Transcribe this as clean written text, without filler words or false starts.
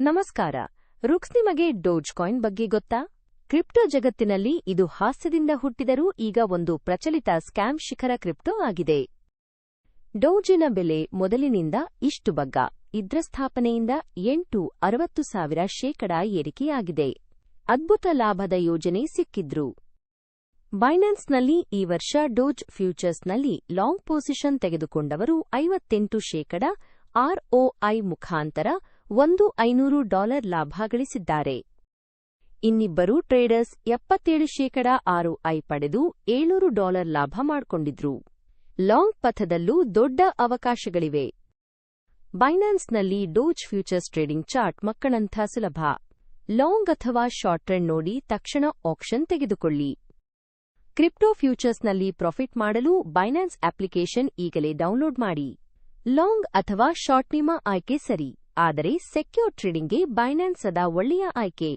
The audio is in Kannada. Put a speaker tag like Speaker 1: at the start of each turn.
Speaker 1: ನಮಸ್ಕಾರ. ರುಕ್ಸ್, ನಿಮಗೆ ಡೋಜ್ ಕಾಯಿನ್ ಬಗ್ಗೆ ಗೊತ್ತಾ? ಕ್ರಿಪ್ಟೋ ಜಗತ್ತಿನಲ್ಲಿ ಇದು ಹಾಸ್ಯದಿಂದ ಹುಟ್ಟಿದರೂ ಈಗ ಒಂದು ಪ್ರಚಲಿತ ಸ್ಕ್ಯಾಮ್ ಶಿಖರ ಕ್ರಿಪ್ಟೋ ಆಗಿದೆ. ಡೋಜಿನ ಬೆಲೆ ಮೊದಲಿನಿಂದ ಇಷ್ಟು ಬಗ್ಗ ಇದ್ರ ಸ್ಥಾಪನೆಯಿಂದ 60,000% ಏರಿಕೆಯಾಗಿದೆ. ಅದ್ಭುತ ಲಾಭದ ಯೋಜನೆ ಸಿಕ್ಕಿದ್ರು. ಬೈನಾನ್ಸ್ನಲ್ಲಿ ಈ ವರ್ಷ ಡೋಜ್ ಫ್ಯೂಚರ್ಸ್ನಲ್ಲಿ ಲಾಂಗ್ ಪೊಸಿಷನ್ ತೆಗೆದುಕೊಂಡವರು 58% ROI ಮುಖಾಂತರ $500 ಲಾಭ ಗಳಿಸಿದ್ದಾರೆ. ಇನ್ನಿಬ್ಬರು ಟ್ರೇಡರ್ಸ್ 77% ROI ಪಡೆದು $700 ಲಾಭ ಮಾಡಿಕೊಂಡಿದ್ರು. ಲಾಂಗ್ ಪಥದಲ್ಲೂ ದೊಡ್ಡ ಅವಕಾಶಗಳಿವೆ. ಬೈನಾನ್ಸ್ನಲ್ಲಿ ಡೋಜ್ ಫ್ಯೂಚರ್ಸ್ ಟ್ರೇಡಿಂಗ್ ಚಾರ್ಟ್ ಮಕ್ಕಳಂಥ ಸುಲಭ. ಲಾಂಗ್ ಅಥವಾ ಶಾರ್ಟ್ ಟ್ರೆಂಡ್ ನೋಡಿ ತಕ್ಷಣ ಆಪ್ಷನ್ ತೆಗೆದುಕೊಳ್ಳಿ. ಕ್ರಿಪ್ಟೋ ಫ್ಯೂಚರ್ಸ್ನಲ್ಲಿ ಪ್ರಾಫಿಟ್ ಮಾಡಲು ಬೈನಾನ್ಸ್ ಅಪ್ಲಿಕೇಶನ್ ಈಗಲೇ ಡೌನ್ಲೋಡ್ ಮಾಡಿ. ಲಾಂಗ್ ಅಥವಾ ಶಾರ್ಟ್ ನಿಮ್ಮ ಆಯ್ಕೆ ಸರಿ, ಆದರೆ ಸೆಕ್ಯೂರ್ ಟ್ರೇಡಿಂಗ್ಗೆ ಬೈನಾನ್ಸ್ ಸದಾ ಒಳ್ಳೆಯ ಆಯ್ಕೆ.